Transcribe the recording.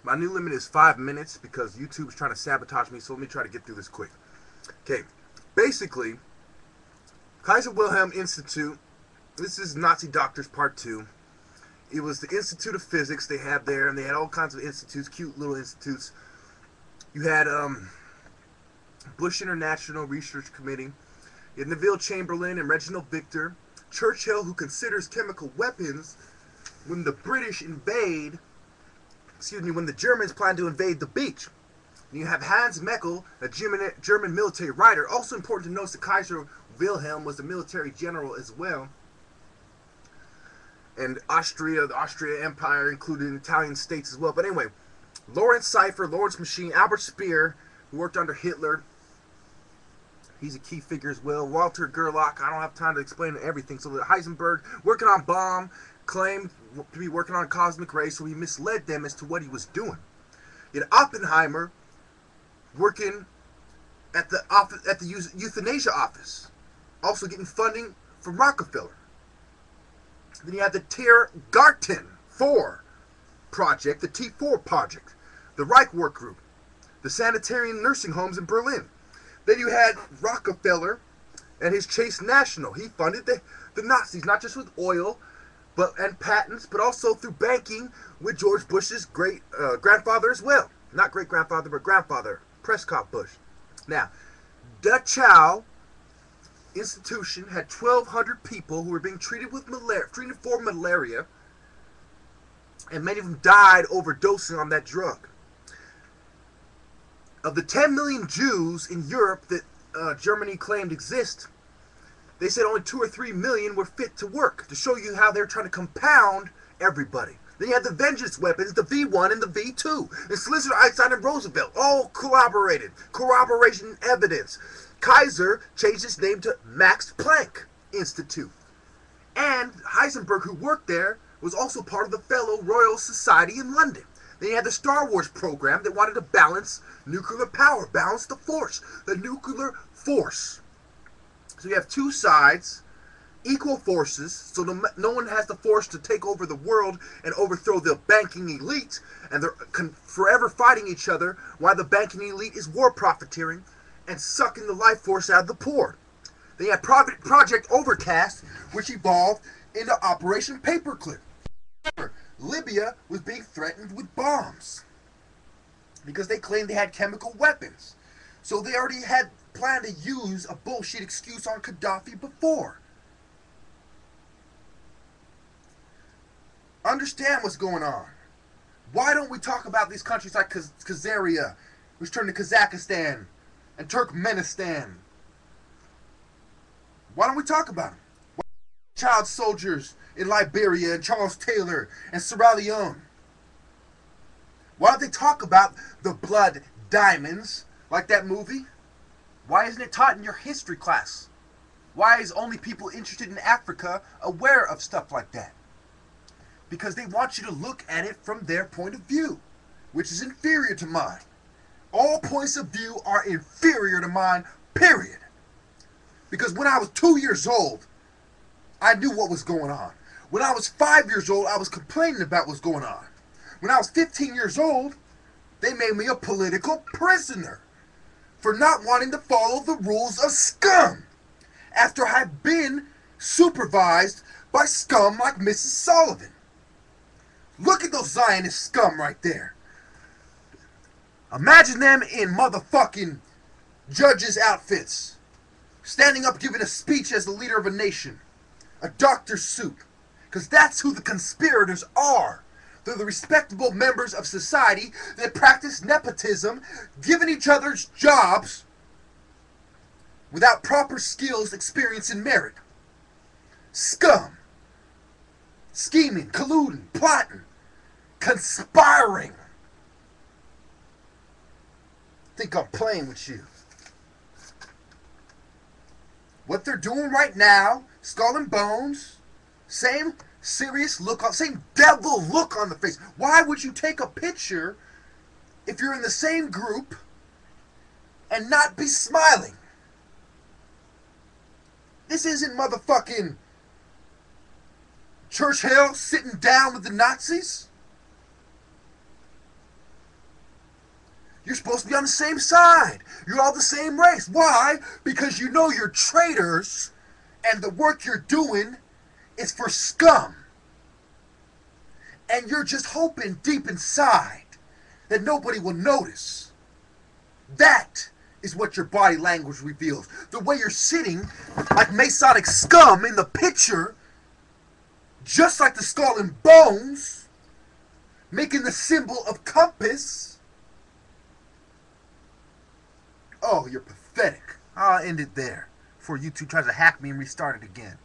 My new limit is 5 minutes because YouTube's trying to sabotage me, so let me try to get through this quick. Okay, basically, Kaiser Wilhelm Institute, this is Nazi Doctors Part 2. It was the Institute of Physics they had there, and they had all kinds of institutes, cute little institutes. You had Bush International Research Committee. You had Neville Chamberlain and Reginald Victor. Churchill, who considers chemical weapons when the British invade, when the Germans plan to invade the beach. And you have Hans Meckel, a German military writer. Also important to note that Kaiser Wilhelm was a military general as well. And Austria, the Austria Empire, included Italian states as well. But anyway, Lawrence Cypher, Lawrence Machine, Albert Speer, who worked under Hitler. He's a key figure as well. Walter Gerlach, I don't have time to explain everything. So Heisenberg, working on bomb, claimed to be working on cosmic rays, so he misled them as to what he was doing. You had Oppenheimer working at the euthanasia office, also getting funding from Rockefeller. Then you had the Tiergarten 4 project, the T4 project, the Reich Work Group, the sanitarian nursing homes in Berlin. Then you had Rockefeller and his Chase National. He funded the Nazis, not just with oil and patents, but also through banking with George Bush's grandfather as well. Not great-grandfather, but grandfather, Prescott Bush. Now, Dachau institution had 1,200 people who were being treated for malaria, and many of them died overdosing on that drug. Of the 10 million Jews in Europe that Germany claimed exist, they said only 2 or 3 million were fit to work, to show you how they're trying to compound everybody. Then you had the vengeance weapons, the V1 and the V2, and Solicitor Einstein and Roosevelt, all corroborated. Corroboration evidence. Kaiser changed its name to Max Planck Institute. And Heisenberg, who worked there, was also part of the Fellow Royal Society in London. Then you had the Star Wars program that wanted to balance nuclear power, balance the force, the nuclear force. So you have two sides, equal forces, so no one has the force to take over the world and overthrow the banking elite, and they're forever fighting each other while the banking elite is war profiteering and sucking the life force out of the poor. They had Project Overcast, which evolved into Operation Paperclip. Libya was being threatened with bombs because they claimed they had chemical weapons. So they already had planned to use a bullshit excuse on Gaddafi before. Understand what's going on. Why don't we talk about these countries like Khazaria, which turned to Kazakhstan, and Turkmenistan? Why don't we talk about them? Why child soldiers in Liberia and Charles Taylor and Sierra Leone? Why don't they talk about the blood diamonds like that movie? Why isn't it taught in your history class? Why is only people interested in Africa aware of stuff like that? Because they want you to look at it from their point of view, which is inferior to mine. All points of view are inferior to mine, period. Because when I was 2 years old, I knew what was going on. When I was 5 years old, I was complaining about what's going on. When I was 15 years old, they made me a political prisoner for not wanting to follow the rules of scum after I had been supervised by scum like Mrs. Sullivan. Look at those Zionist scum right there. Imagine them in motherfucking judges' outfits, standing up giving a speech as the leader of a nation, a doctor's suit, because that's who the conspirators are. They're the respectable members of society that practice nepotism, giving each other jobs without proper skills, experience, and merit. Scum. Scheming, colluding, plotting, conspiring. Think I'm playing with you. What they're doing right now, Skull and Bones, same serious look on, same devil look on the face. Why would you take a picture if you're in the same group and not be smiling? This isn't motherfucking Churchill sitting down with the Nazis. You're supposed to be on the same side. You're all the same race. Why? Because you know you're traitors, and the work you're doing is for scum. And you're just hoping deep inside that nobody will notice. That is what your body language reveals. The way you're sitting like Masonic scum in the picture, just like the skull and bones, making the symbol of compass. Oh, you're pathetic. I'll end it there before YouTube tries to hack me and restart it again.